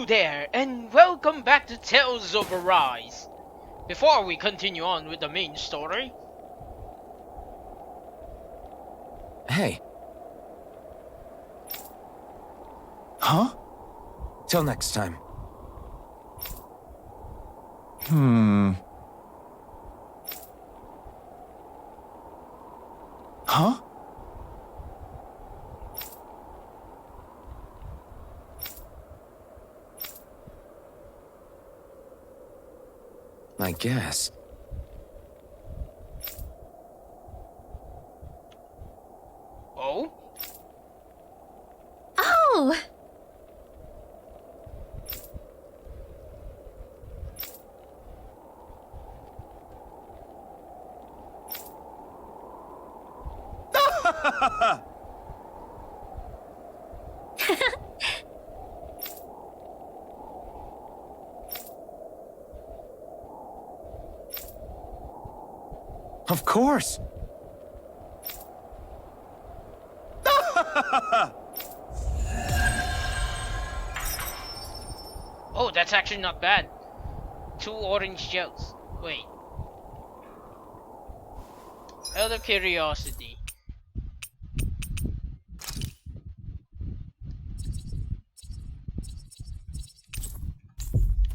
Hello there, and welcome back to Tales of Arise. Before we continue on with the main story... Hey. Huh? Till next time. Huh? I guess. Oh? Oh! Of course. Oh, that's actually not bad. 2 orange gels. Wait. Out of curiosity.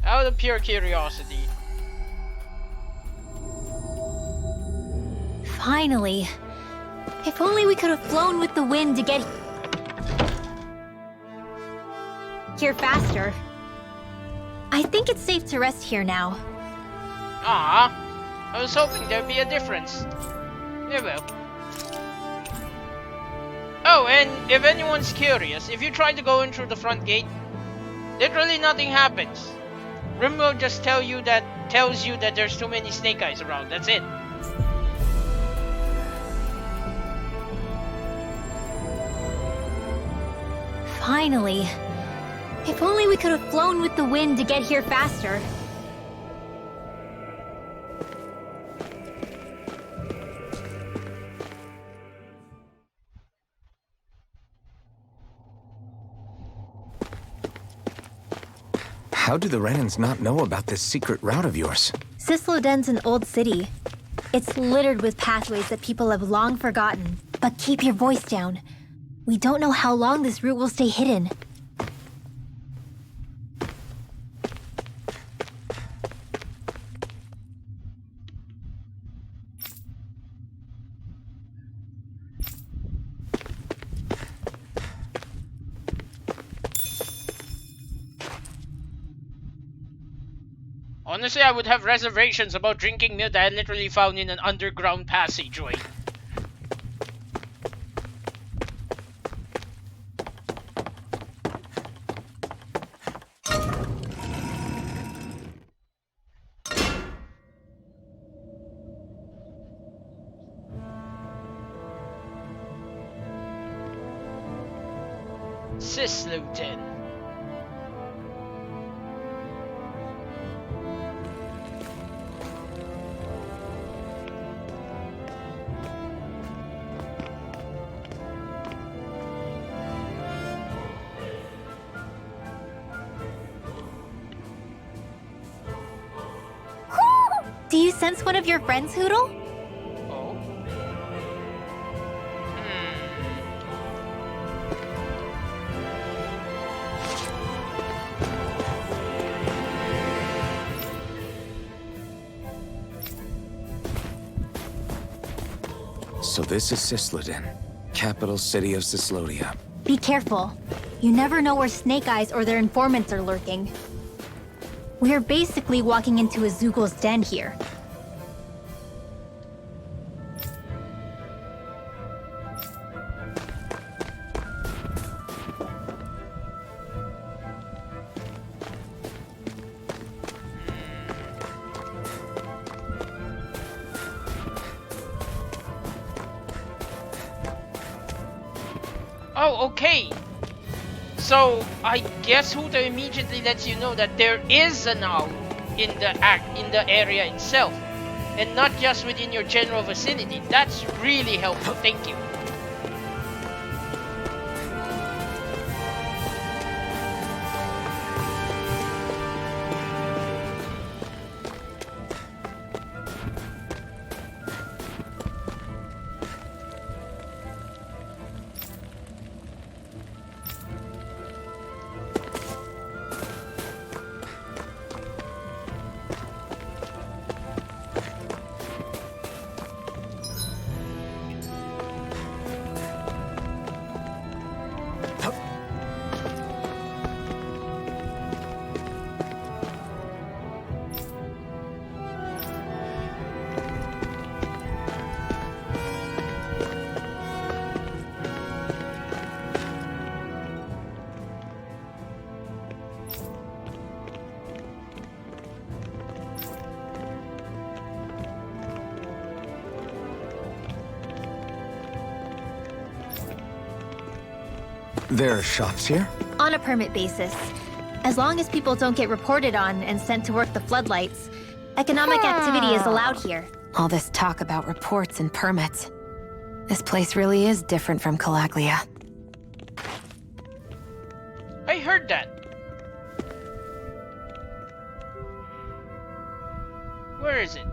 Out of pure curiosity. Finally. If only we could have flown with the wind to get here faster. I think it's safe to rest here now. Ah, I was hoping there'd be a difference. Yeah, well. Oh, and if anyone's curious, if you try to go in through the front gate, literally nothing happens. Rim will just tells you that there's too many snake eyes around. That's it. Finally. If only we could have flown with the wind to get here faster. How do the Renans not know about this secret route of yours? Cisloden's an old city. It's littered with pathways that people have long forgotten. But keep your voice down. We don't know how long this route will stay hidden. Honestly, I would have reservations about drinking milk that I literally found in an underground passageway. Cisloden. Do you sense one of your friends, Hoodle? Oh? So this is Cisloden, capital city of Cislodia. Be careful. You never know where Snake Eyes or their informants are lurking. We're basically walking into a Zoogel's den here. Oh, okay. So I guess Huda immediately lets you know that there is an owl in the area itself, and not just within your general vicinity. That's really helpful. Thank you. There are shops here? On a permit basis. As long as people don't get reported on and sent to work the floodlights, economic activity is allowed here. All this talk about reports and permits. This place really is different from Calaglia. I heard that. Where is it?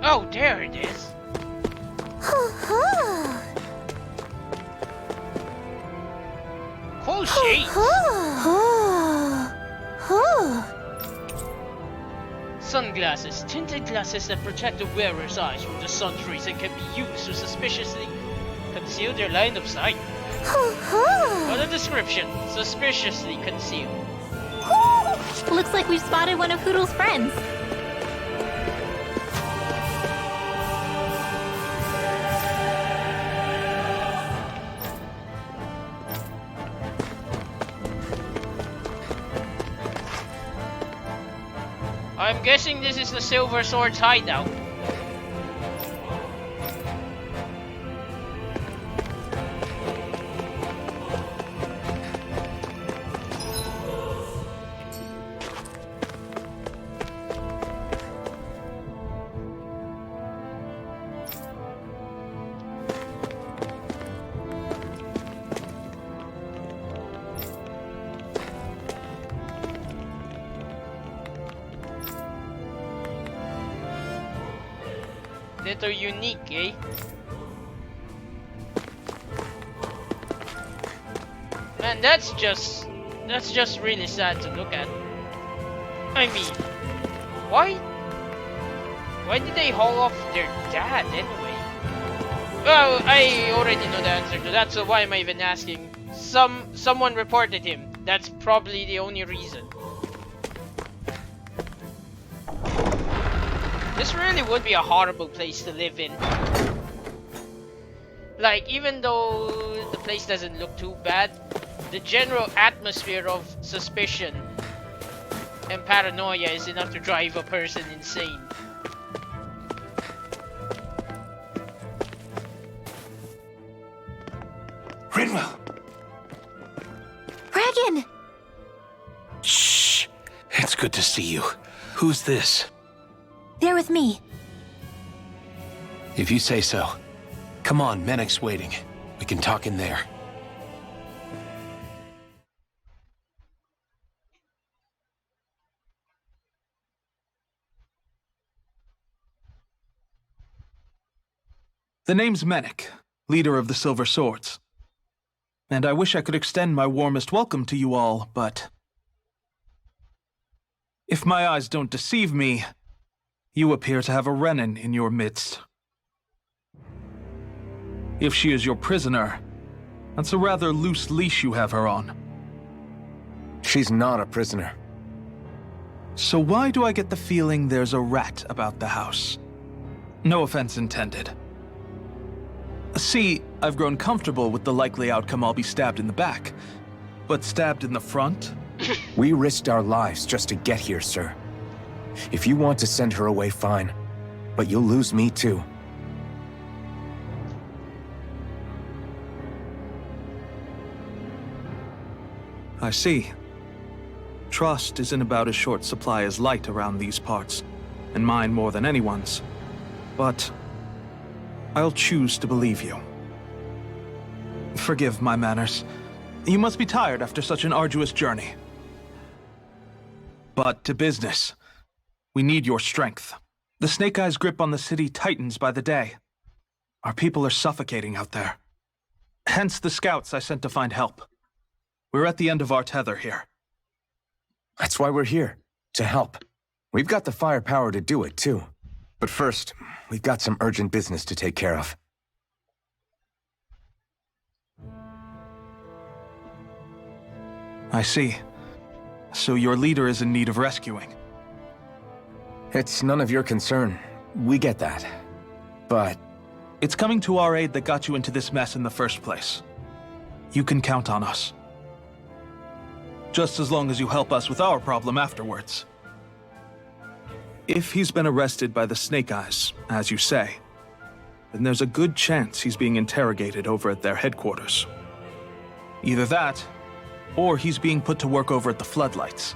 Oh, there it is. Cool shades. Sunglasses, tinted glasses that protect the wearer's eyes from the sun's rays and can be used to suspiciously conceal their line of sight. What a description. Suspiciously concealed. Looks like we've spotted one of Hoodle's friends. I'm guessing this is the Silver Sword's hideout. Little unique, eh? Man, that's just really sad to look at. I mean, why did they haul off their dad anyway? Well, I already know the answer to that, so why am I even asking? Someone reported him. That's probably the only reason. This really would be a horrible place to live in. Like, even though the place doesn't look too bad, the general atmosphere of suspicion and paranoia is enough to drive a person insane. Rinwell! Dragon! Shh! It's good to see you. Who's this? They're with me. If you say so. Come on, Menek's waiting. We can talk in there. The name's Menek, leader of the Silver Swords. And I wish I could extend my warmest welcome to you all, but if my eyes don't deceive me, you appear to have a Renin in your midst. If she is your prisoner, that's a rather loose leash you have her on. She's not a prisoner. So why do I get the feeling there's a rat about the house? No offense intended. See, I've grown comfortable with the likely outcome I'll be stabbed in the back, but stabbed in the front? We risked our lives just to get here, sir. If you want to send her away, fine. But you'll lose me too. I see. Trust is in about as short supply as light around these parts, and mine more than anyone's. But I'll choose to believe you. Forgive my manners. You must be tired after such an arduous journey. But to business. We need your strength. The Snake Eye's grip on the city tightens by the day. Our people are suffocating out there. Hence the scouts I sent to find help. We're at the end of our tether here. That's why we're here. To help. We've got the firepower to do it, too. But first, we've got some urgent business to take care of. I see. So your leader is in need of rescuing. It's none of your concern. We get that. But It's coming to our aid that got you into this mess in the first place. You can count on us. Just as long as you help us with our problem afterwards. If he's been arrested by the Snake Eyes, as you say, then there's a good chance he's being interrogated over at their headquarters. Either that, or he's being put to work over at the Floodlights.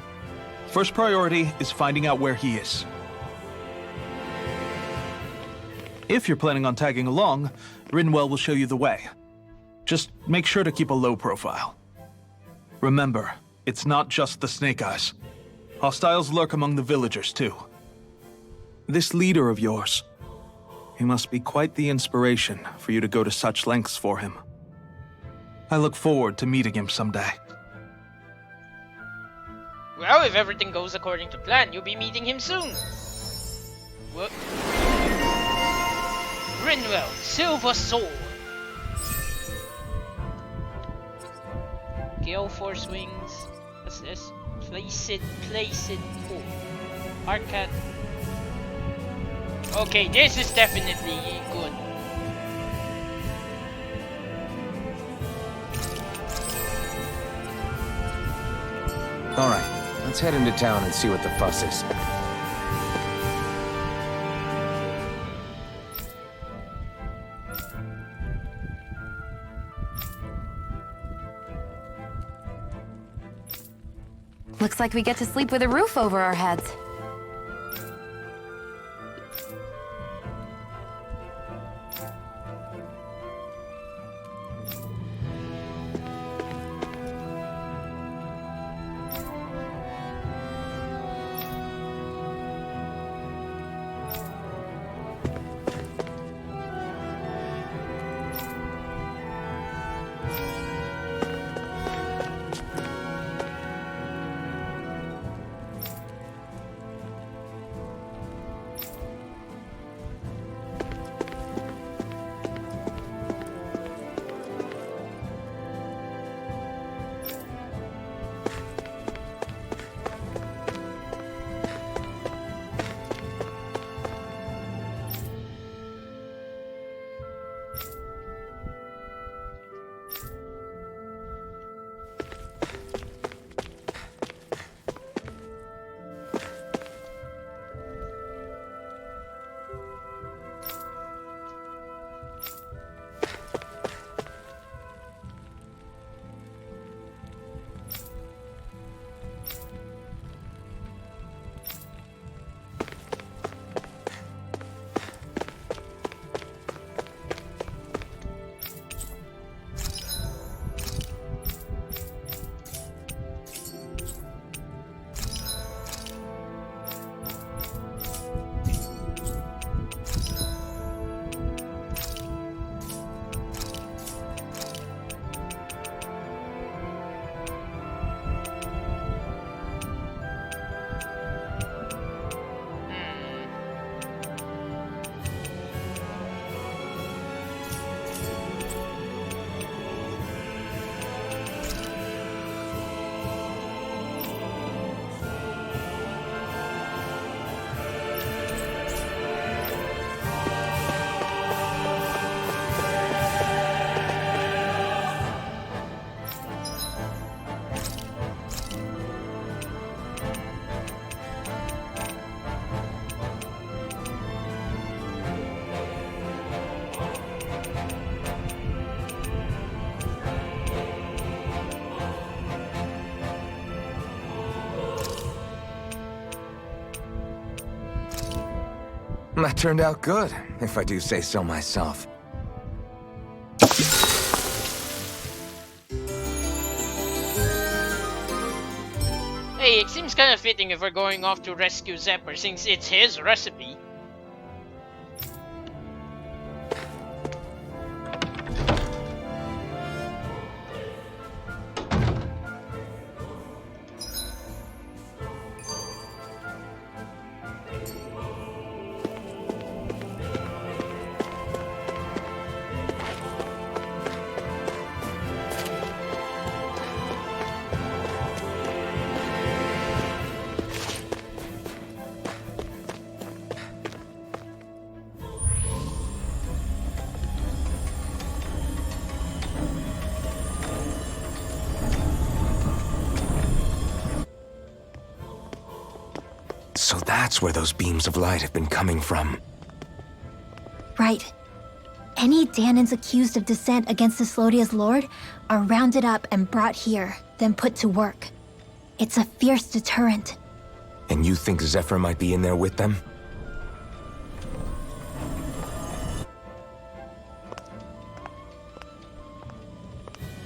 First priority is finding out where he is. If you're planning on tagging along, Rinwell will show you the way. Just make sure to keep a low profile. Remember, it's not just the Snake Eyes. Hostiles lurk among the villagers, too. This leader of yours, he must be quite the inspiration for you to go to such lengths for him. I look forward to meeting him someday. Well, if everything goes according to plan, you'll be meeting him soon. What? Rinwell, Silver Sword. Gale Force Wings. What's this? Place it. Oh. Arcat. Okay, this is definitely good. alright, let's head into town and see what the fuss is. Looks like we get to sleep with a roof over our heads. That turned out good, if I do say so myself. Hey, it seems kind of fitting if we're going off to rescue Zephyr since it's his recipe. So that's where those beams of light have been coming from. Right. Any Danans accused of dissent against Cyslodia's lord are rounded up and brought here, then put to work. It's a fierce deterrent. And you think Zephyr might be in there with them?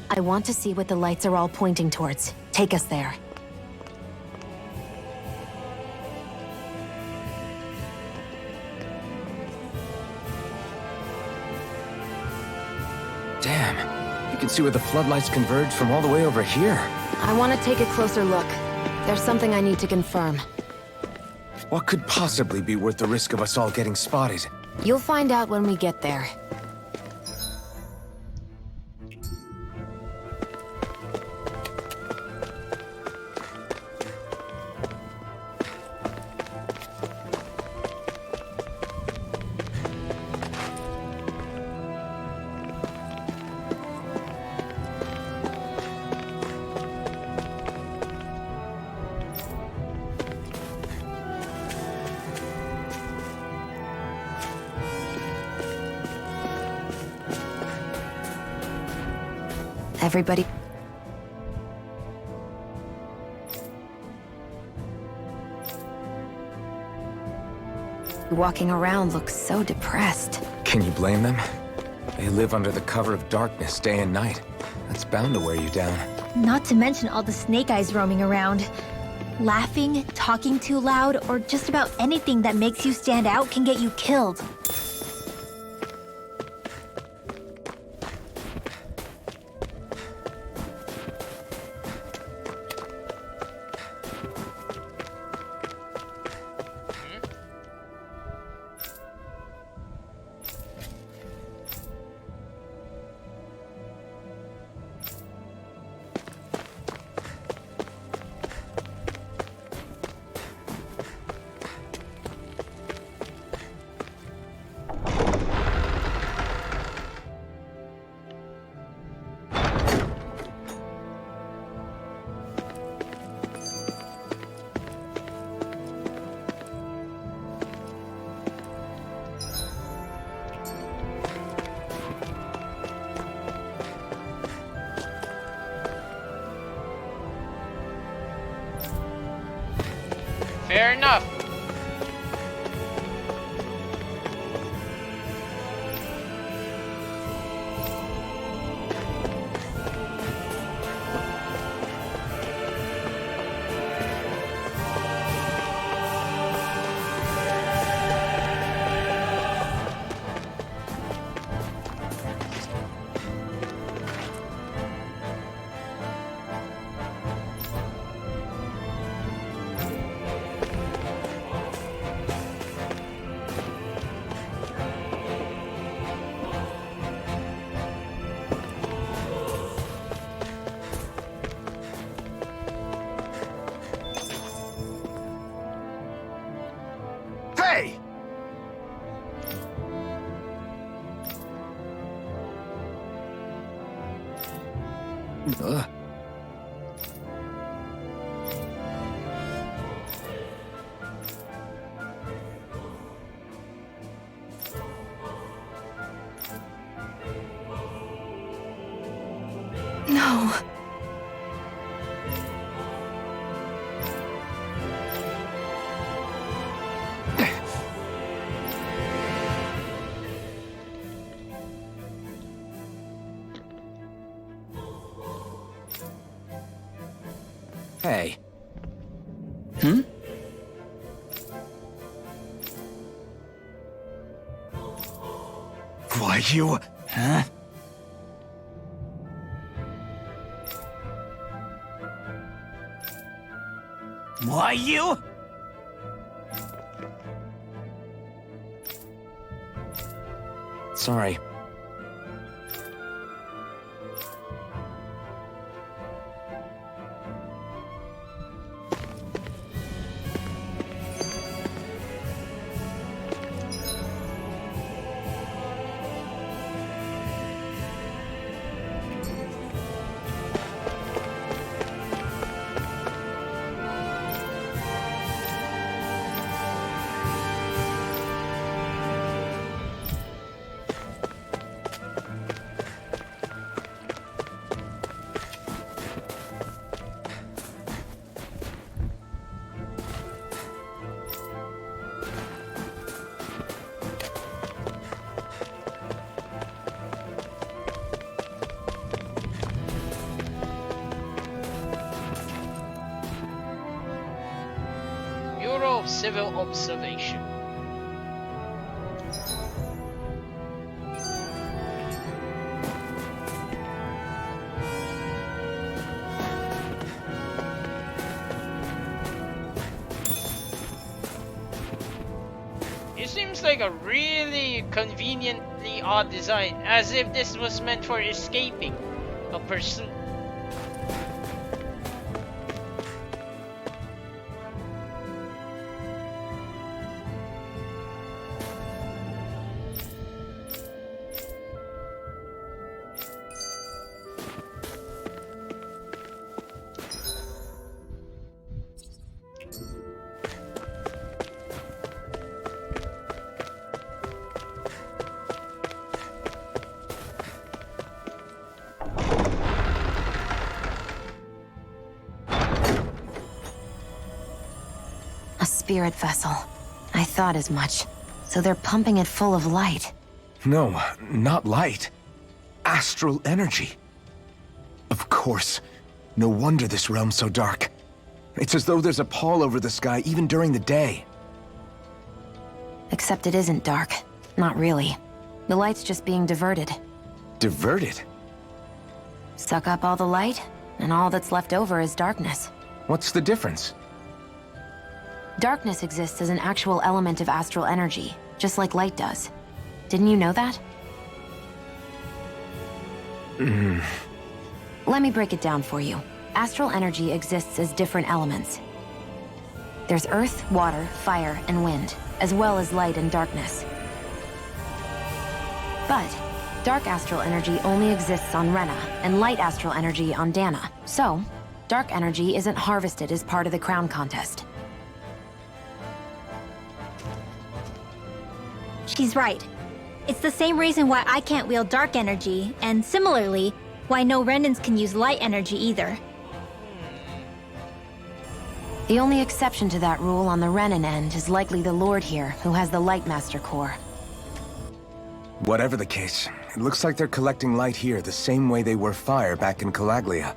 I want to see what the lights are all pointing towards. Take us there. Damn, you can see where the floodlights converge from all the way over here. I want to take a closer look. There's something I need to confirm. What could possibly be worth the risk of us all getting spotted? You'll find out when we get there. Everybody... walking around looks so depressed. Can you blame them? They live under the cover of darkness day and night. That's bound to wear you down. Not to mention all the snake eyes roaming around. Laughing, talking too loud, or just about anything that makes you stand out can get you killed. Fair enough. Hey! Ugh. No. Hey. Why you? Huh? Why you? Sorry. Bureau of Civil Observation. It seems like a really conveniently odd design, as if this was meant for escaping a pursuit. A spirit vessel. I thought as much. So they're pumping it full of light. No, not light. Astral energy. Of course. No wonder this realm's so dark. It's as though there's a pall over the sky even during the day. Except it isn't dark. Not really. The light's just being diverted. Diverted? Suck up all the light, and all that's left over is darkness. What's the difference? Darkness exists as an actual element of astral energy, just like light does. Didn't you know that? Let me break it down for you. Astral energy exists as different elements. There's earth, water, fire, and wind, as well as light and darkness. But dark astral energy only exists on Rena, and light astral energy on Dana. So, dark energy isn't harvested as part of the crown contest. She's right. It's the same reason why I can't wield dark energy, and similarly, why no Renans can use light energy either. The only exception to that rule on the Renan end is likely the Lord here, who has the Light Master core. Whatever the case, it looks like they're collecting light here the same way they were fire back in Calaglia.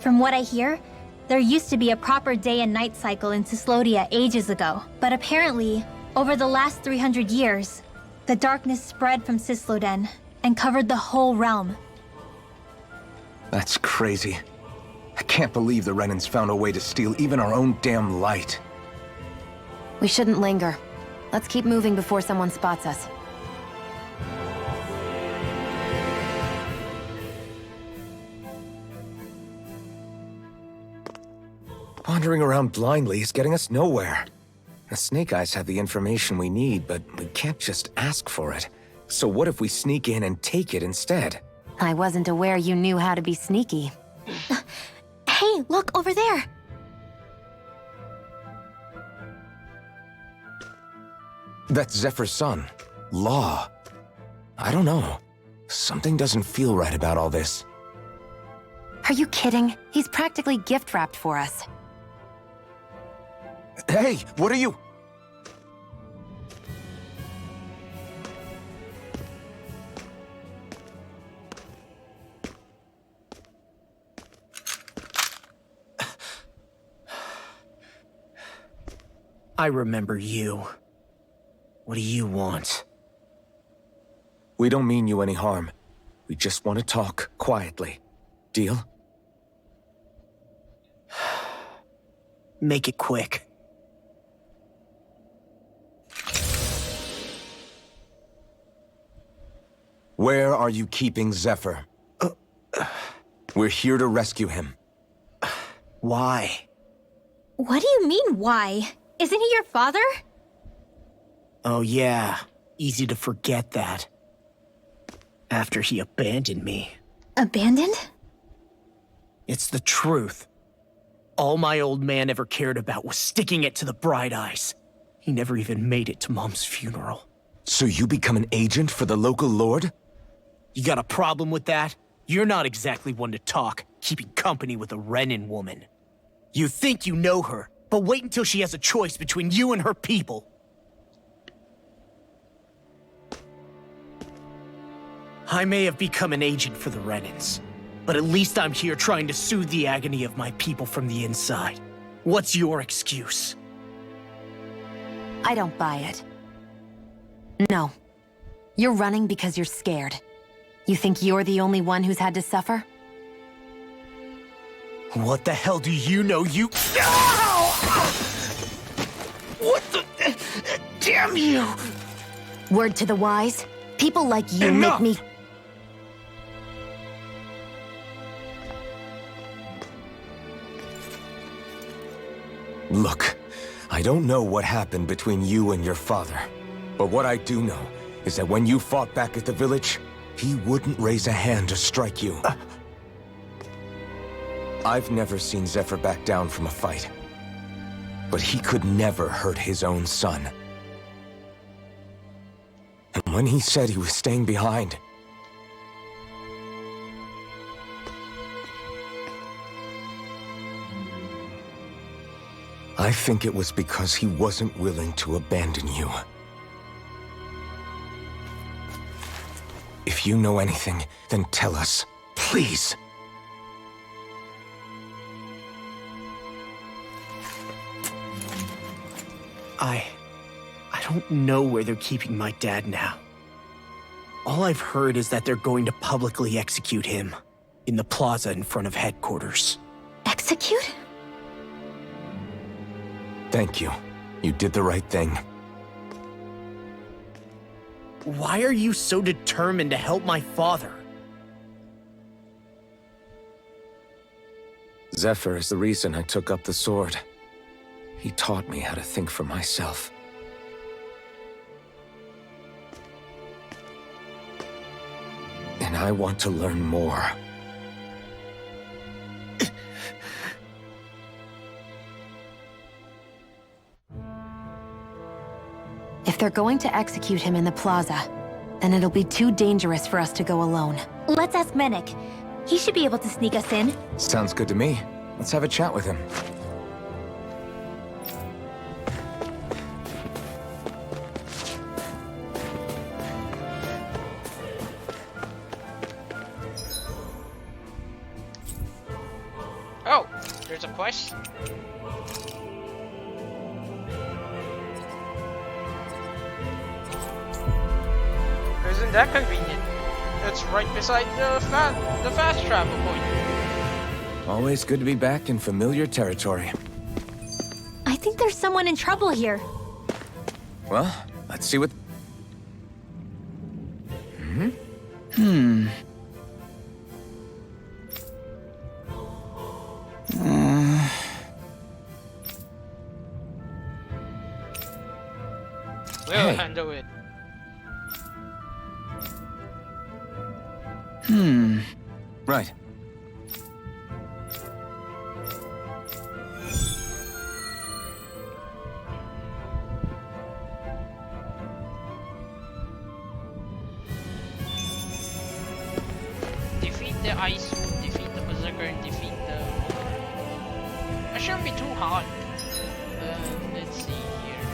From what I hear, there used to be a proper day and night cycle in Cyslodia ages ago, but apparently, over the last 300 years, the darkness spread from Cysloden and covered the whole realm. That's crazy. I can't believe the Renans found a way to steal even our own damn light. We shouldn't linger. Let's keep moving before someone spots us. Wandering around blindly is getting us nowhere. The Snake Eyes have the information we need, but we can't just ask for it. So what if we sneak in and take it instead? I wasn't aware you knew how to be sneaky. Hey, look over there! That's Zephyr's son, Law. I don't know. Something doesn't feel right about all this. Are you kidding? He's practically gift-wrapped for us. Hey, what are you? I remember you. What do you want? We don't mean you any harm. We just want to talk quietly. Deal? Make it quick. Where are you keeping Zephyr? We're here to rescue him. Why? What do you mean, why? Isn't he your father? Oh yeah, easy to forget that. After he abandoned me. Abandoned? It's the truth. All my old man ever cared about was sticking it to the Bright Eyes. He never even made it to Mom's funeral. So you become an agent for the local lord? You got a problem with that? You're not exactly one to talk, keeping company with a Renan woman. You think you know her, but wait until she has a choice between you and her people. I may have become an agent for the Renans, but at least I'm here trying to soothe the agony of my people from the inside. What's your excuse? I don't buy it. No. You're running because you're scared. You think you're the only one who's had to suffer? What the hell do you know, you... Ow! What the... Damn you! Word to the wise, people like you Enough! make me... Look, I don't know what happened between you and your father. But what I do know is that when you fought back at the village, he wouldn't raise a hand to strike you. I've never seen Zephyr back down from a fight. But he could never hurt his own son. And when he said he was staying behind, I think it was because he wasn't willing to abandon you. If you know anything, then tell us, please. I don't know where they're keeping my dad now. All I've heard is that they're going to publicly execute him in the plaza in front of headquarters. Execute? Thank you. You did the right thing. Why are you so determined to help my father? Zephyr is the reason I took up the sword. He taught me how to think for myself. And I want to learn more. If they're going to execute him in the plaza, then it'll be too dangerous for us to go alone. Let's ask Menik. He should be able to sneak us in. Sounds good to me. Let's have a chat with him. Oh, there's a quest. Isn't that convenient? It's right beside the fast travel point. Always good to be back in familiar territory. I think there's someone in trouble here. Well, let's see what... We'll Hey. handle it. Right. Defeat the ice, defeat the berserker, and defeat the... That shouldn't be too hard. Let's see here.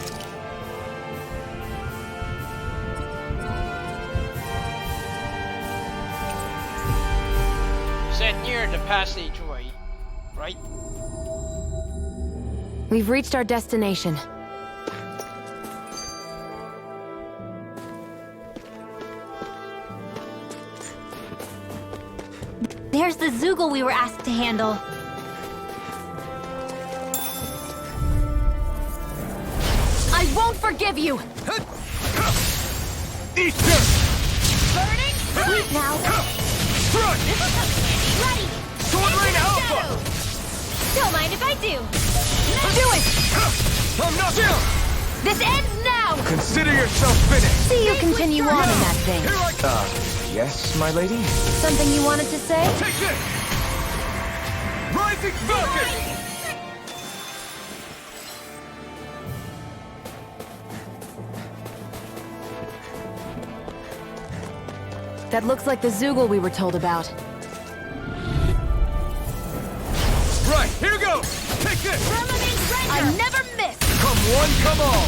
Said near the passageway, right? We've reached our destination. There's the Zoogle we were asked to handle. I won't forgive you! Easter! Burning? Sweet now. Run! Ready. Sword Rain Alpha! Don't mind if I do. Do it! I'm not down! This ends now! Consider yourself finished! See you continue on in that thing. Here I come! Yes, my lady? Something you wanted to say? Take this! Rising Falcon! That looks like the Zoogle we were told about. Right, here goes! Take this! I never miss! Come one, come all!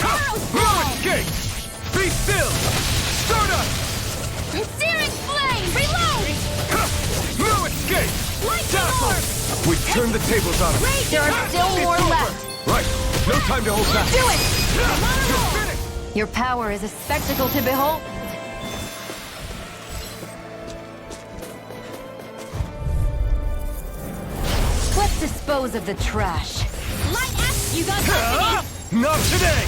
Arrows Ruin Gate! Be still! Stardust! Searing flame. Reload. Ruin Gate! We've turned the tables on him. There are still more left. Right. No time to hold back. Do it! Your power is a spectacle to behold. Let's dispose of the trash. Light axe, you got company! Not today!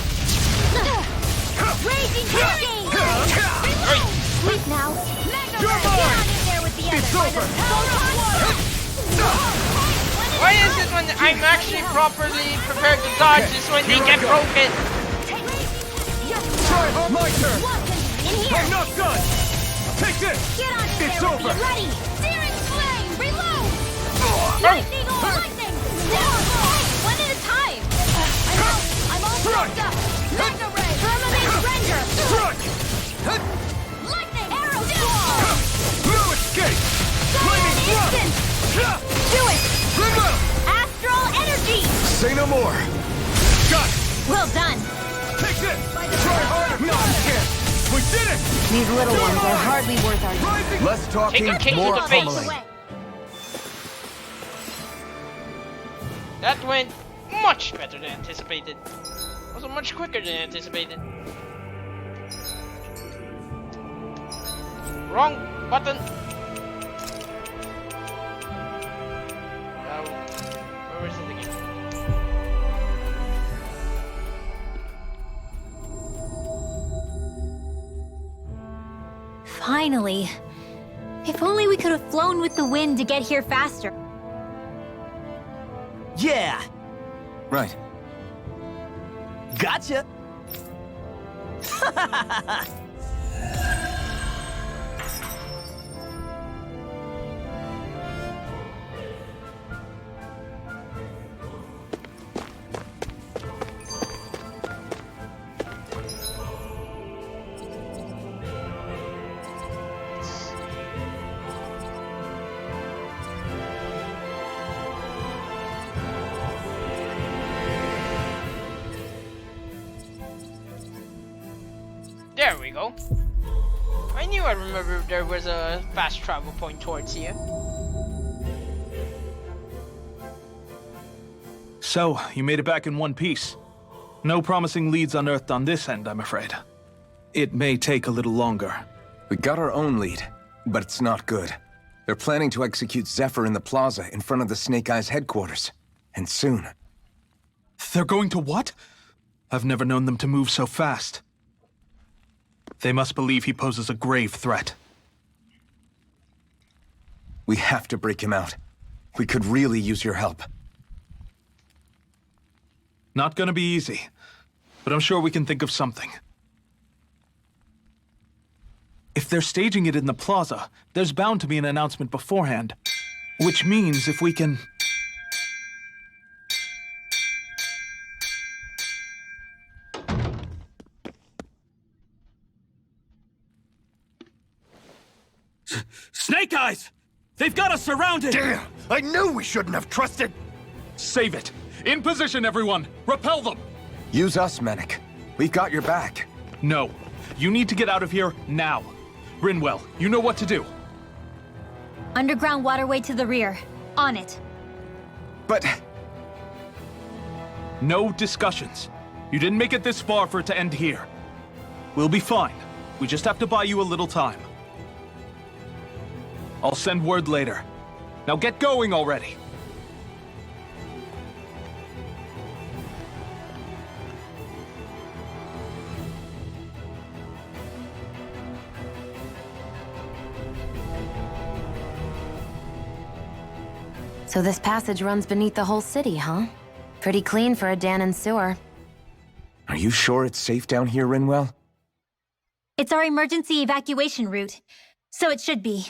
Raging hurricane! Sleep now. Mega You're Red, mine! get on in there with the It's others. over. Why is it when I'm actually properly prepared to dodge is when they get broken? My turn! In here! I'm not done! Take this! Get on in It's there over! with the ready! Searing flame! Reload! Oh. Lightning or lightning! One at a time! I'm all fucked up! Mega Ray! Terminate render! Strike! Lightning! Arrow down! No escape! Flaming Instant! Do it! Remove! Astral energy! Say no more! Got it! Well done! Take this! Try harder! Not again! We did it! These little ones are hardly worth our time. Less talking, Take a kick more to the face. pummeling. That went much better than anticipated. Also much quicker than anticipated. Wrong button. Where is it again? Finally. If only we could have flown with the wind to get here faster. Yeah, Right. gotcha. There we go. I knew I remember there was a fast travel point towards here. So, you made it back in one piece. No promising leads unearthed on this end, I'm afraid. It may take a little longer. We got our own lead, but it's not good. They're planning to execute Zephyr in the plaza in front of the Snake Eyes headquarters. And soon. They're going to what? I've never known them to move so fast. They must believe he poses a grave threat. We have to break him out. We could really use your help. Not gonna be easy, but I'm sure we can think of something. If they're staging it in the plaza, there's bound to be an announcement beforehand. Which means if we can... Snake Eyes! They've got us surrounded! Damn! I knew we shouldn't have trusted! Save it! In position, everyone! Repel them! Use us, Mennick. We've got your back. No. You need to get out of here now. Rinwell, you know what to do. Underground waterway to the rear. On it. But... No discussions. You didn't make it this far for it to end here. We'll be fine. We just have to buy you a little time. I'll send word later. Now get going already. So this passage runs beneath the whole city, huh? Pretty clean for a Danon sewer. Are you sure it's safe down here, Rinwell? It's our emergency evacuation route, so it should be.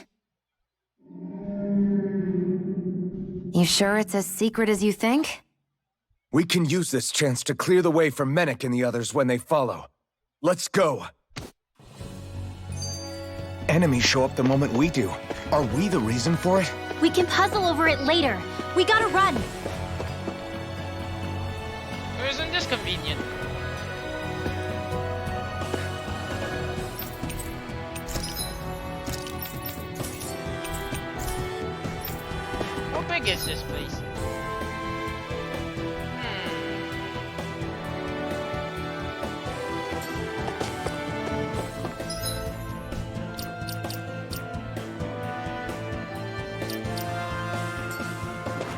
You sure it's as secret as you think? We can use this chance to clear the way for Mennick and the others when they follow. Let's go! Enemies show up the moment we do. Are we the reason for it? We can puzzle over it later. We gotta run. Isn't this convenient? big is this place?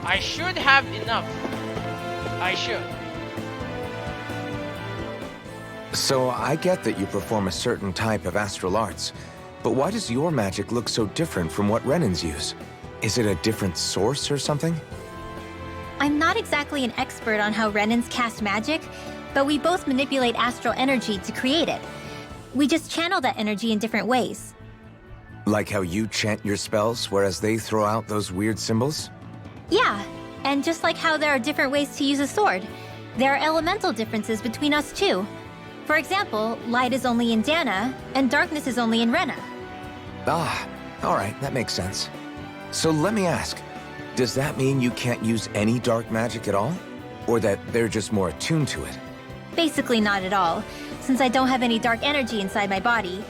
I should have enough. I should. So I get that you perform a certain type of astral arts, but why does your magic look so different from what Renans use? Is it a different source or something? I'm not exactly an expert on how Renans cast magic, but we both manipulate astral energy to create it. We just channel that energy in different ways. Like how you chant your spells, whereas they throw out those weird symbols? Yeah, and just like how there are different ways to use a sword, there are elemental differences between us too. For example, light is only in Dana, and darkness is only in Rena. Ah, alright, that makes sense. So let me ask, does that mean you can't use any dark magic at all? Or that they're just more attuned to it? Basically not at all, since I don't have any dark energy inside my body.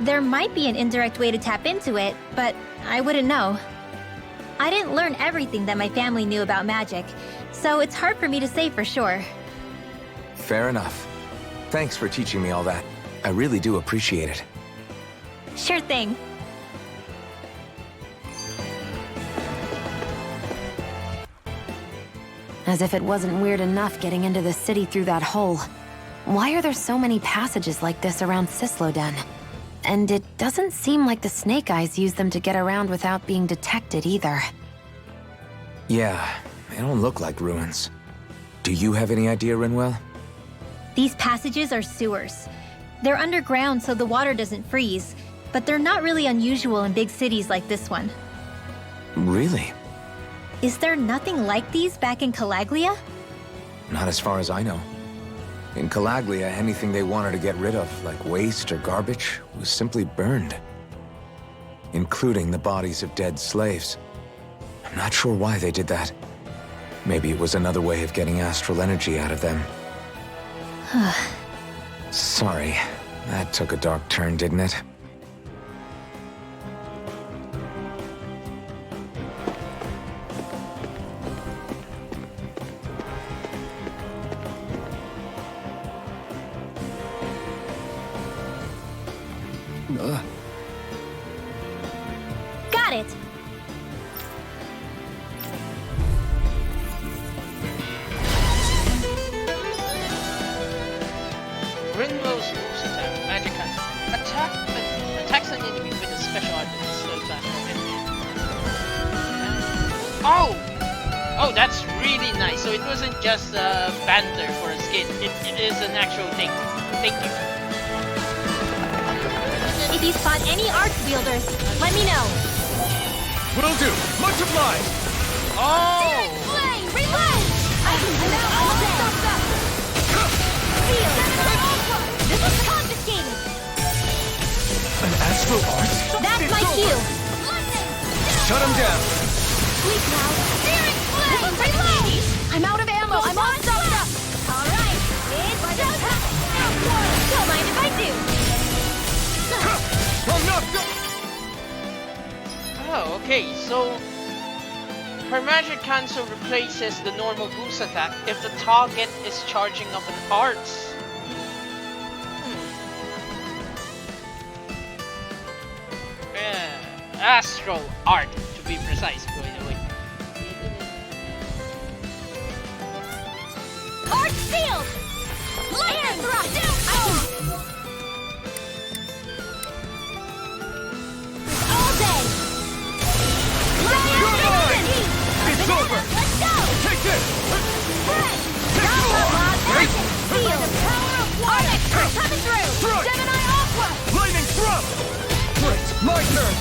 There might be an indirect way to tap into it, but I wouldn't know. I didn't learn everything that my family knew about magic, so it's hard for me to say for sure. Fair enough. Thanks for teaching me all that. I really do appreciate it. Sure thing. As if it wasn't weird enough getting into the city through that hole. Why are there so many passages like this around Cisloden? And it doesn't seem like the Snake Eyes use them to get around without being detected either. Yeah, they don't look like ruins. Do you have any idea, Rinwell? These passages are sewers. They're underground so the water doesn't freeze, but they're not really unusual in big cities like this one. Really? Is there nothing like these back in Calaglia? Not as far as I know. In Calaglia, anything they wanted to get rid of, like waste or garbage, was simply burned. Including the bodies of dead slaves. I'm not sure why they did that. Maybe it was another way of getting astral energy out of them. Sorry, that took a dark turn, didn't it? Got it! Rinwell's moves attack, magic hands. Attacks an enemy with a special item that slows down for enemy. Oh! Oh, that's really nice. So it wasn't just banter for a skin. It is an actual thing. Thank you. If you spot any arch wielders, let me know. Will do. Much obliged. Oh! Flame, reload! I can do that all day! Seal! This is confiscated! An astral art? That's my cue! Shut him down. Sleep now! Searing flame! Reload! I'm out of ammo! I'm all stuffed up! Alright! It's just... Don't mind if I do! I'm not Oh, okay, so her magic cancel replaces the normal boost attack if the target is charging up an arts. Astral art, to be precise, by the way. Arch field! Air thrust! All day! It's over! Let's go! Take this! Fresh! Wait! Feel the power of water! Onyx, we're coming through! Strike! Gemini Aqua! Lightning thrust! Great! My turn!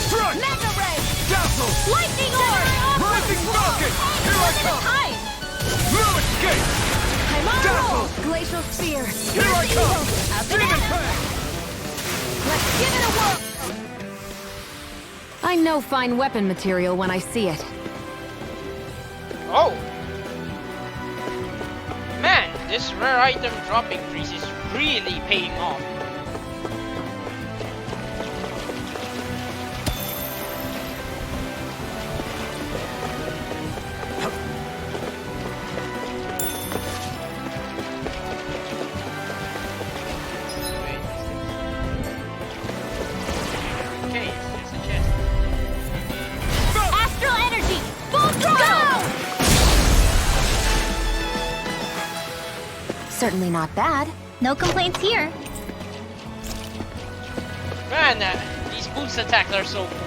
Strike! Mega Ray! Dazzle! Lightning Orb! Rising Falcon! Here I come! Time! No escape! I'm on a Dazzle! roll! Glacial Sphere! Here I come! Up and Demon at 'em! Fang! Let's give it a whirl! I know fine weapon material when I see it. Oh! Man, this rare item drop increase is really paying off. Certainly not bad. No complaints here. Man, these boost attacks are so cool.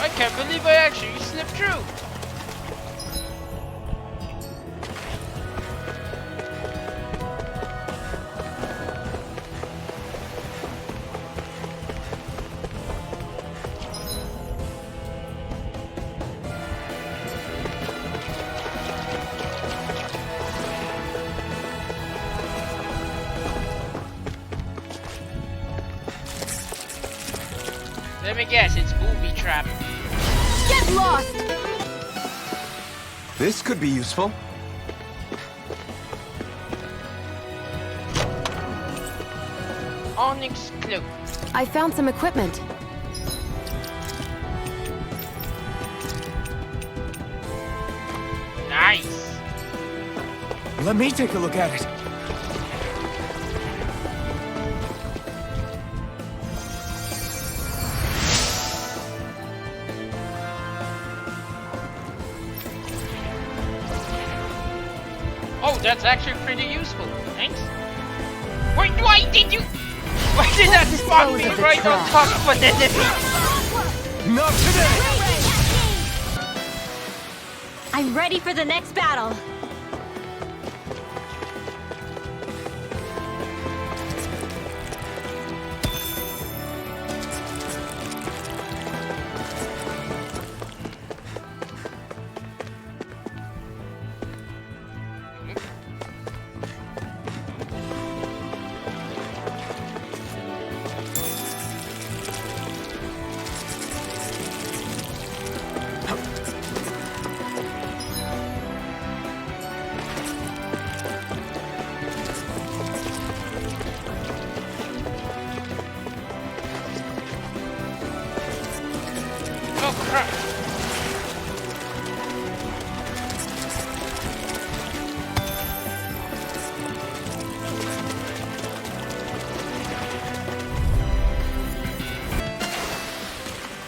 I can't believe I actually slipped through. Let me guess, it's booby trap. Get lost! This could be useful. Onyx cloak. I found some equipment. Nice. Let me take a look at it. Oh, that's actually pretty useful. Thanks. Wait, why did you? Why did that spawn me dispose of the right on trash. top of an enemy? Not today! I'm ready for the next battle. Oh crap!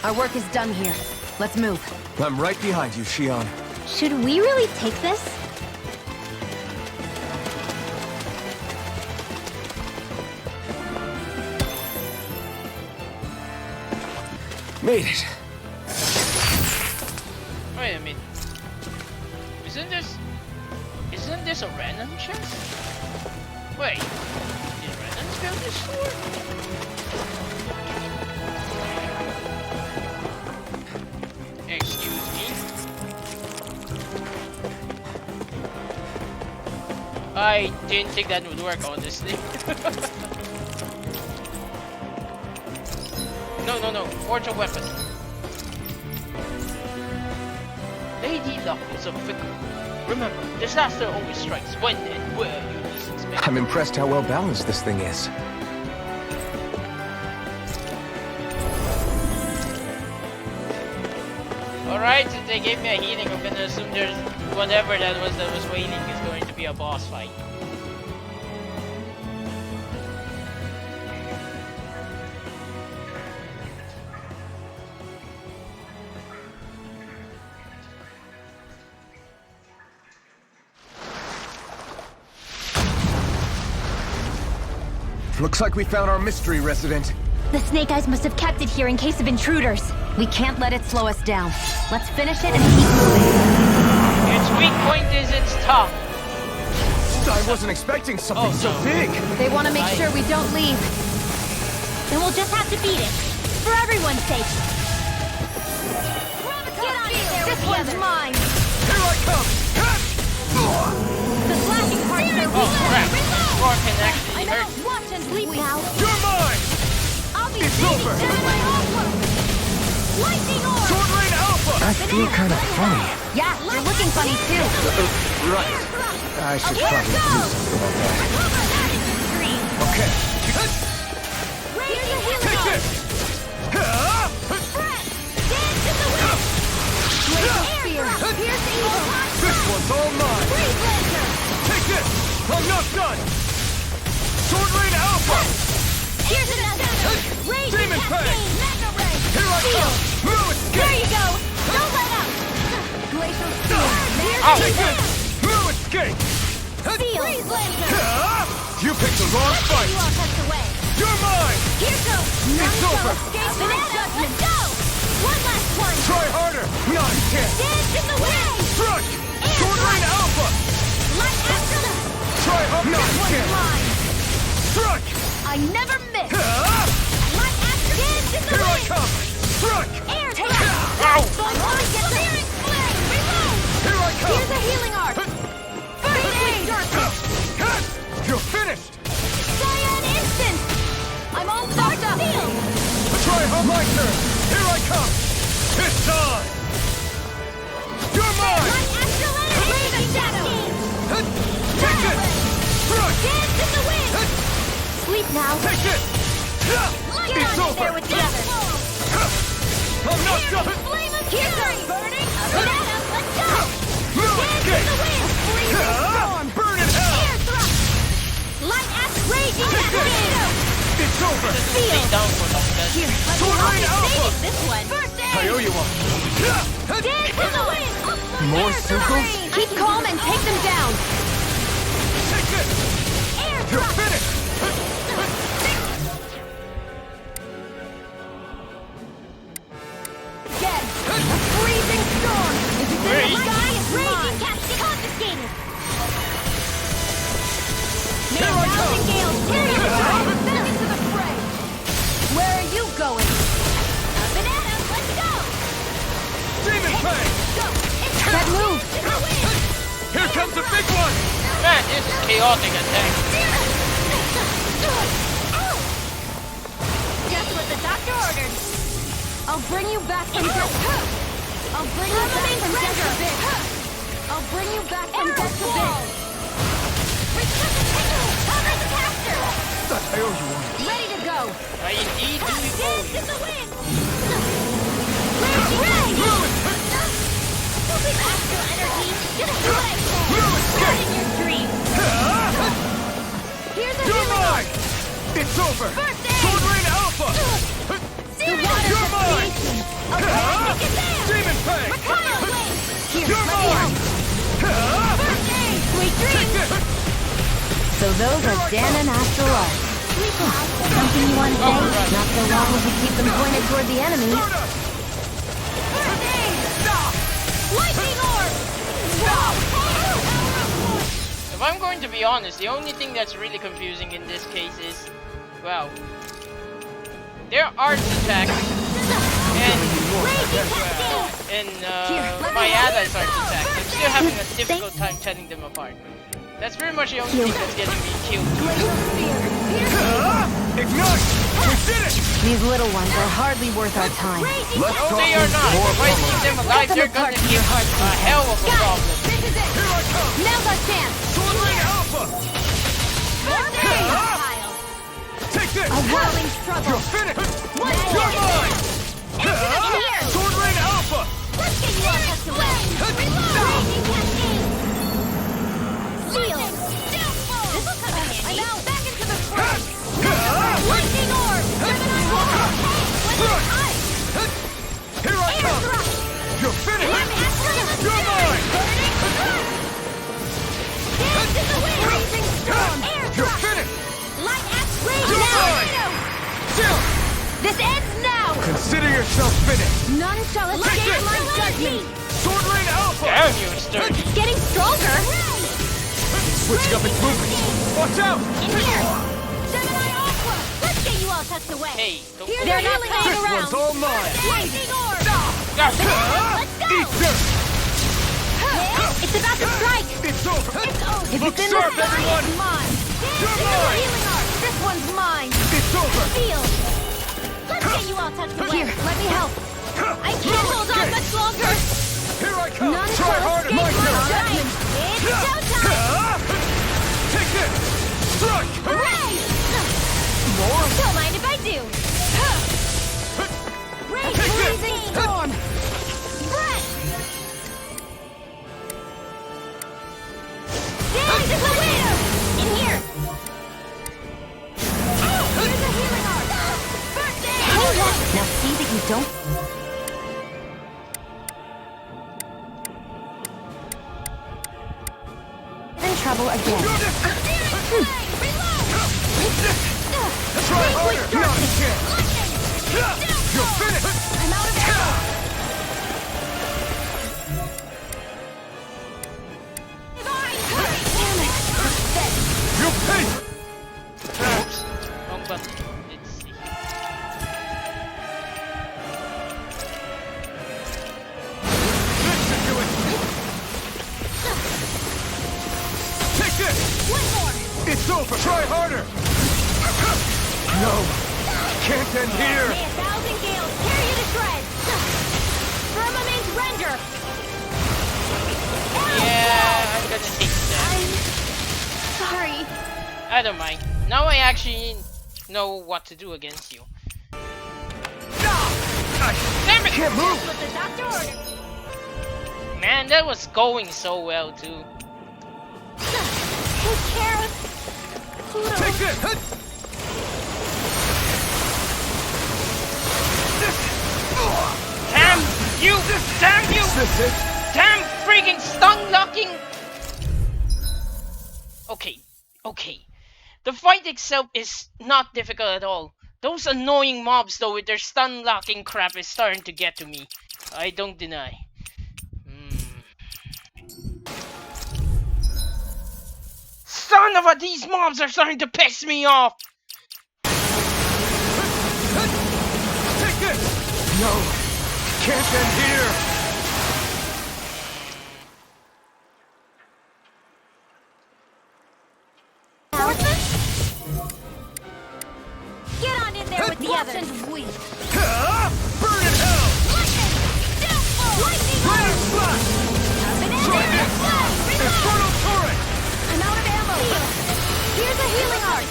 Our work is done here. Let's move. I'm right behind you, Shion. Should we really take this? Made it. Wait a minute. Isn't this a random chest? Wait, did randoms build this sword? Excuse me. I didn't think that would work, honestly. No, forge a weapon. Lady Luck is a fickle. Remember, disaster always strikes when and where you least expect. I'm impressed how well balanced this thing is. Alright, since they gave me a healing, I'm gonna assume there's whatever that was waiting is going to be a boss fight. Looks like we found our mystery resident. The Snake Eyes must have kept it here in case of intruders. We can't let it slow us down. Let's finish it and keep moving. Its weak point is its tongue. I wasn't expecting something so big. They want to make sure we don't leave. Then we'll just have to beat it. For everyone's sake. Get on it there This with the one's others. mine. Here I come! The flashing parts are Oh crap! Roar can I actually know. hurt. Watch and sleep now. You're mine! I'll be It's saving over. Jedi Alpha. Lightning orb. Sword Rain Alpha! I feel kind of funny. Yeah, you're looking funny too. Right. I should probably do something about that. Okay. Here's a healing Take orb. this! Dance in the wind. Spear. Pierce evil. This one's all mine! Breeze Lancer. Take this! I'm not done! Sword Rain Alpha! Here's another! Raging Demon Fang! Cascade! Mega Ray! Here I come! Blue Escape! There you go! Don't let up! Glacial Steel! Ow. Take this! Blue Escape! Steel! Freeze Laser! You picked the wrong You fight! all touched away! You're mine! Here goes! It's over! Escape! Banana! Let's go! One last one! Try harder! Not a chance! Dance in the wind! Strike! Sword Rain Alpha! Light Astral! Try harder! Not a This one's chance! mine! Strike! I never miss! Ah! Light Astral! Dance in the Here I wind! come! Strike! Air Ow! Going on! Get the Searing Flame! Reload! Here I come! Here's a healing art! First aid! You're finished! Cyan Instant! I'm all fired up! Try hard my turn! Here I come! It's time! You're mine! Light Astral Energy! Raging Shadow! Take this! Strike! Dance in the wind! Sleep now! Take this! Get It's on in over! there with the others! I'm not done! Flame of Fury! Burning! Banana! Let's go! Blue Dance in Escape! the wind! Freezing storm! Burn in hell! Air thrust! Light Astral Raging Cascade! It's over! Stay down for long, guys. Here, let me Sword help Rain you Alpha! save this one! First I aid! owe you one! Dance in the wind! More Air Sukkos? thrust! Keep calm and take them down! Take this! Air You're thrust! finished! Dead! A freezing storm! If it's in the Rage. sky, it's raging cascade confiscated! May Here I a thousand come. gales tear you apart! Back into the fray! Where are you going? Banana, let's go! Demon Fang! Go! It's That move. in the wind! Here comes the big one! Man, this is chaotic attack. Just what the doctor ordered! I'll bring you back from death. I'll bring you back from death a bit. I'll bring you back from death a bit. Cover the caster! I owe you one. Ready to go! I indeed do you owe Dance you. in the wind! Raging rage! Moving astral energy! Get a flag! Not in your dreams! Here's a You're healing mine! It's over! First aid! Sword Rain Alpha! The waters You're of mine! creation! Take it there! Demon Fang! Rakaya Blade! Here, You're let me mine! help! First aid! Sweet Take dreams! this! So those are Dan and Astral Art. Sleep now! Something you want to say? right. Not so long as you keep them pointed toward the enemy. Stardust! First aid! Stop! Lightning orb! Stop! If I'm going to be honest, the only thing that's really confusing in this case is, well, there are arts attacks and my allies' arts attacks. I'm still having a difficult time telling them apart. That's pretty much the only thing that's getting me killed. Glacial Spear! Ignite! We did it! These little ones are hardly worth our time. Raging Let's No, talk they are this not. more If I from leave them us. alive, them they're apart gonna from give your a heart. hell of a Got it! problem. This is it! Here I come! Now's our chance! Sword Rain Alpha! First aid! Pile! Take this! A whirling struggle! You're finished! One You're second! mine! In here! Sword Rain Alpha! Let's get you all tucked away! Reload! Raging cascade! Seal! This will come in handy! I'm out! Back into the fray! Lightning orb! Gemini wall! What's time? Here I Air come! thrust! You're finished! You're You're mine! Burning thrust! Dance in the wind! Freezing storm! Air You're thrust! finished! Light axe rage You're now! mine! Still! This ends now! Consider yourself finished! None shall escape my judgment! Sword Rain Alpha! Damn, you're sturdy. It's getting stronger! Switching up its movement! Watch out! In here! Gemini Aqua! Let's get you all tucked away! Hey, don't Here's go They're there. not playing This around! one's all mine! Lightning orb! Gosh, Let's go! Eat dirt! It's about to strike! It's over! It's over! If Look sharp, everyone! It's mine! You're Dance in the mine! healing art! This one's mine! It's over! Feel! Let's get you all tucked away! Here, let me help! I can't hold on much longer! Here I come! None Try shall harder, escape my my turn! judgment! It's showtime! Take this! Strike! Hooray! More? Don't mind if I do! Rage Take this! freezing storm! Breath! Dance in the wind! In here! You don't... in trouble again. Try harder! Not a chance! You're finished! I'm out of ammo! You pay! Oops. Wrong button. Let's see. This should do it! Take this! One more! It's over! Try harder! No! Can't end here! May 1,000 gales tear you to shreds! Firmament render! Yeah, I'm gonna take that. Sorry. I don't mind. Now I actually know what to do against you. Damn it! Can't move! What the doctor ordered. Man, that was going so well too. Take care of Pluto. Take this! Damn you! Damn you! Is this it? Damn freaking stun locking! Okay. The fight itself is not difficult at all. Those annoying mobs though with their stun locking crap is starting to get to me. I don't deny. Son of a, these mobs are starting to piss me off! Take this! No! Can't end here! Get on in there with the others. Burn in hell! Lightning Lightning slash! Try this! Infernal turret! I'm out of ammo. Here's a healing art.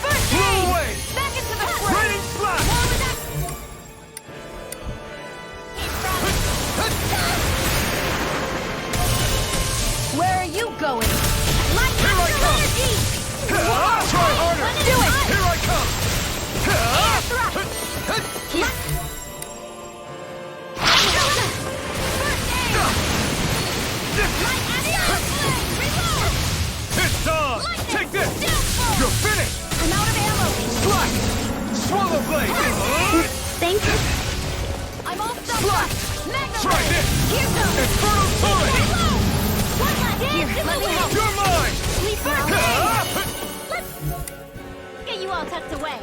First Blow aid. away! Back into the fray. Raining slash! Where are you going? Light Here I astral come. energy. Try harder! Do it. Here I come! Air thrust. Here. Light astral. Reload. It's on! Take this! You're finished! I'm out of ammo. Slack! Swallow blade! Thank you. I'm all stuck. Slack! Mega Try blade. this! Here goes. Infernal turret! Reload. One last. Here, let me help. You're mine! Sleeper. Let's get you all tucked away.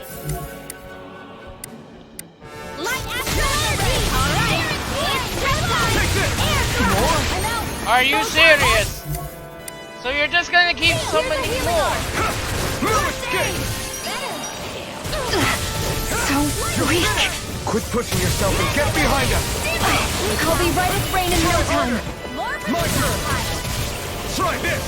Light astral energy. All right. It's time. Take this! Air thrust. I'm out. Are you serious? So you're just gonna keep summoning more? No escape! So weak. Quit pushing yourself and get behind us! I'll be right at brain in no time. My turn! Try this!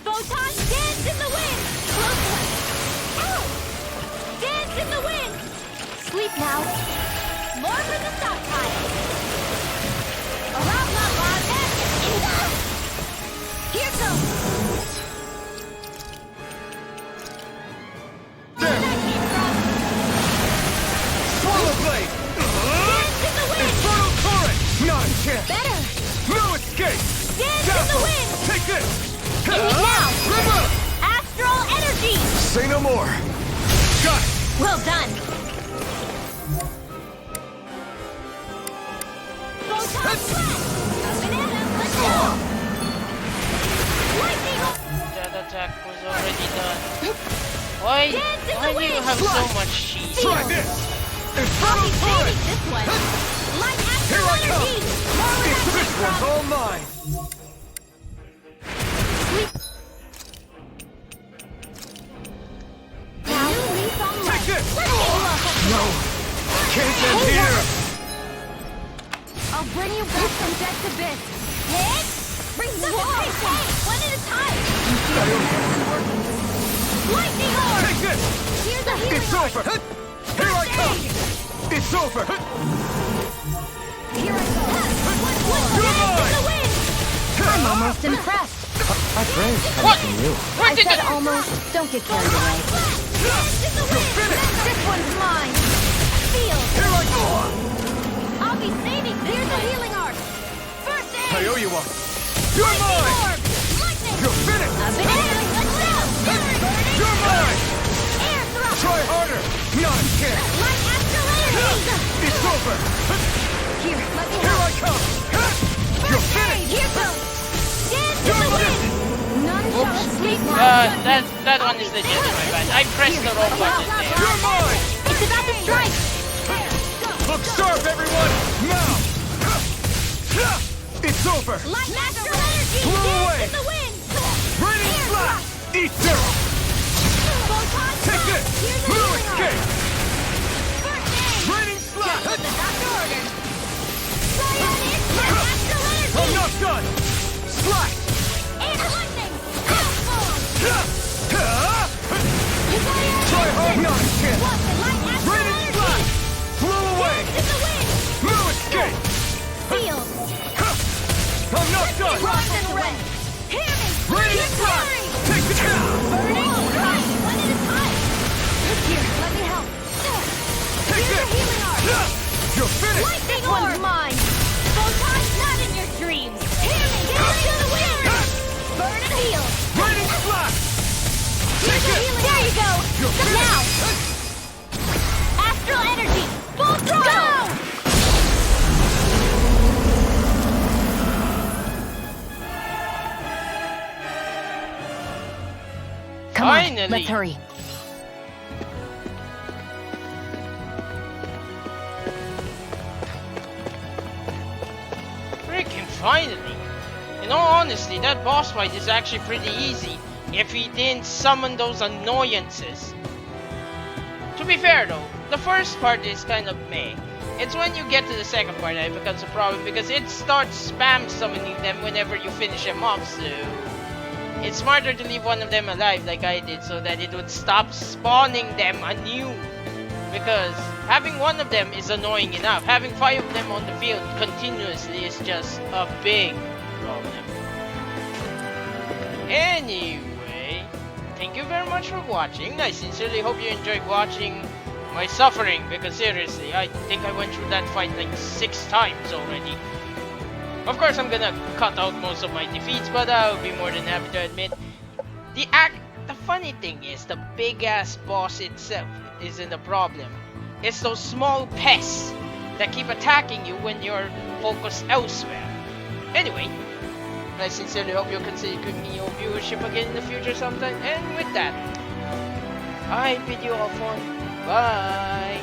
Photon, dance in the wind! Dance in the wind! Sleep now. More for the stockpile. Around la la, here goes! Swallow blade! Dance in the wind! Infernal torrent! Not a chance! Better! No escape! Dance in the wind! Take this! Now! River! Astral energy! Say no more! Got it! Well done! Photon blast! Banana, let's go! Lightning! That attack was already done. Why do you have so much cheese? Try this! I'll Infernal be torrent! saving this one! Light Here astral I come! energy! More where that This came one's from! all mine! Now, leaf on Take left. this! Let's get you off of No! Can't end here! I'll bring you back from death's abyss. Hit! Bring hey, one at a time! Lightning orb! Take this! Here's a healing It's orb! over! Here I come! It's over! Here I go! One You're dance in mine! the wind! I'm almost impressed! My praise comes What? from you. Where I did said the... almost. Don't get carried away. This one's mine. Feel. Here I go! I'll be saving. Here's a healing arc. First aid. I owe you one. You're mine! Lightning. You're finished! A banana. Let's go. You're mine! Air thrust. Try harder! Not a chance! Light astral energy. It's over! Here, let me Here help. I come! You're First aid. finished! Here goes. Dance to You're the finished! wind. None shall escape my that one is legit, my bad. I pressed the wrong button there. You're mine! It's about to strike. Look sharp, everyone! Now! It's over! Light astral energy. Blow Dance away. in the wind. Raining flash! Eat zero! Photon Take thrust. this! Here's a Blue healing arc. escape! First aid. Raining slash! Just what the doctor ordered. Psionic light astral energy. I'm not done! Slash! And lightning. Powerful. Try hard, not a chance! What the light astral Raining energy. slash! Blow away! In the wind. Blue escape! Feel. I'm not done! Frost and red. Hear me. Raining Keep slash! firing. Take the count! Burning. Right. One at a time. Here, let me help. Take Here's a this! healing arc. You're finished! Lightning one's mine. Photon's not in your dreams. Hear me. Get to the wind. Burn and heal. Raining slash! Take it! There you go. You're Now. finished! Astral energy. Full throttle. Go. Come Finally. on, let's hurry. Freaking finally! In all honesty, that boss fight is actually pretty easy if he didn't summon those annoyances. To be fair though, the first part is kind of meh. It's when you get to the second part that it becomes a problem because it starts spam summoning them whenever you finish them off, so it's smarter to leave one of them alive like I did so that it would stop spawning them anew. Because having one of them is annoying enough. Having 5 of them on the field continuously is just a big problem. Anyway, thank you very much for watching. I sincerely hope you enjoyed watching my suffering, because seriously, I think I went through that fight like 6 times already. Of course, I'm gonna cut out most of my defeats, but I'll be more than happy to admit the funny thing is, the big ass boss itself isn't a problem. It's those small pests that keep attacking you when you're focused elsewhere. Anyway, I sincerely hope you'll consider giving me your viewership again in the future sometime. And with that, I bid you all fun. Bye.